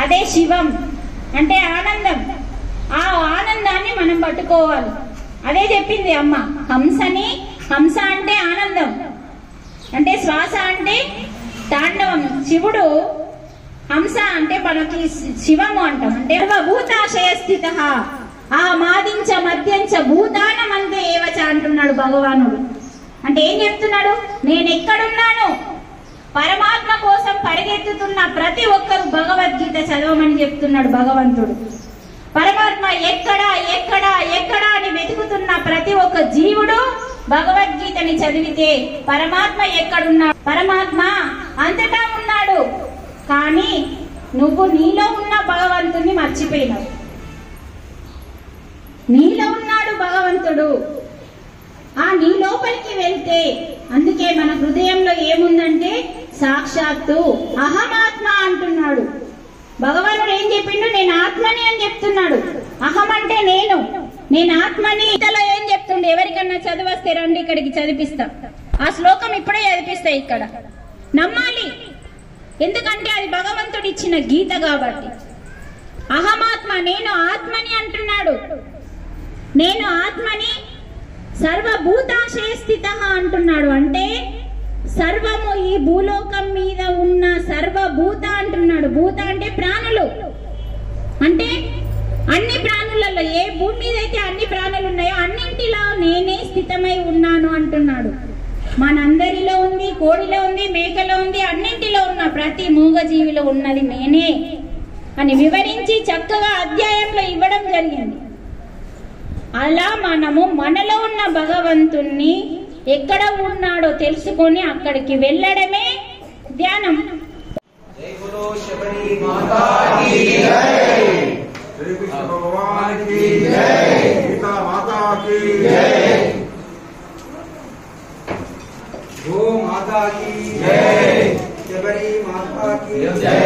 అదే శివం అంటే ఆనందం. ఆ ఆనందాన్ని మనం పట్టుకోవాలి. అదే చెప్పింది అమ్మ. హంసని, హంస అంటే ఆనందం, అంటే శ్వాస అంటే తాండవం. శివుడు హంస అంటే మనకి శివము అంటాం. అంటే భూతాశయ స్థిత ఆ మాదించ మధ్యంచ భూతానమంతే ఏవచ అంటున్నాడు భగవానుడు. అంటే ఏం చెప్తున్నాడు? నేను ఎక్కడున్నాను, పరమాత్మ కోసం పరిగెత్తుతున్న ప్రతి ఒక్కరు భగవద్గీత చదవమని చెప్తున్నాడు భగవంతుడు. పరమాత్మ ఎక్కడా ఎక్కడా ఎక్కడా అని వెతుకుతున్న ప్రతి ఒక్క జీవుడు భగవద్గీతని చదివితే పరమాత్మ ఎక్కడున్నాడు? పరమాత్మ అంతటా ఉన్నాడు, కానీ నువ్వు నీలో ఉన్న భగవంతుని మర్చిపోయినావు. నీలో ఉన్నాడు భగవంతుడు. ఆ నీ లోపలికి వెళ్తే, అందుకే మన హృదయంలో ఏముందంటే సాక్షాత్తు అహమాత్మ అంటున్నాడు భగవానుడు. ఏం చెప్పిండు? నేను ఆత్మని అని చెప్తున్నాడు. అహం అంటే నేను, నేను ఆత్మని. ఇతలో ఏం చెప్తుండే? ఎవరికన్నా చదివస్తే రండి ఇక్కడికి చదివిస్తా. ఆ శ్లోకం ఇప్పుడే చదివిస్తా. ఇక్కడ నమ్మాలి, ఎందుకంటే అది భగవంతుడు ఇచ్చిన గీత కాబట్టి. అహమాత్మ, నేను ఆత్మని అంటున్నాడు. నేను ఆత్మని సర్వభూతాశయ స్థిత అంటున్నాడు. అంటే సర్వము, ఈ భూలోకం మీద ఉన్న సర్వభూత అంటున్నాడు. భూత అంటే ప్రాణులు, అంటే అన్ని ప్రాణులలో, ఏ భూమి మీద అయితే అన్ని ప్రాణులు ఉన్నాయో అన్నింటిలో నేనే స్థితమై ఉన్నాను అంటున్నాడు. మనందరిలో ఉంది, కోడిలో ఉంది, మేకలో ఉంది, అన్నింటిలో ఉన్న ప్రతి మూగజీవిలో ఉన్నది నేనే అని వివరించి చక్కగా అధ్యాయంలో ఇవ్వడం జరిగింది. అలా మనము మనలో ఉన్న భగవంతుణ్ణి ఎక్కడ ఉన్నాడో తెలుసుకొని అక్కడికి వెళ్ళడమే ధ్యానం. జై బోలో శబరి మాతా కీ జై, శ్రీ కృష్ణ భగవాన్ కీ జై, సీతా మాతా కీ జై, గో మాతా కీ జై, శబరి మాతా కీ జై.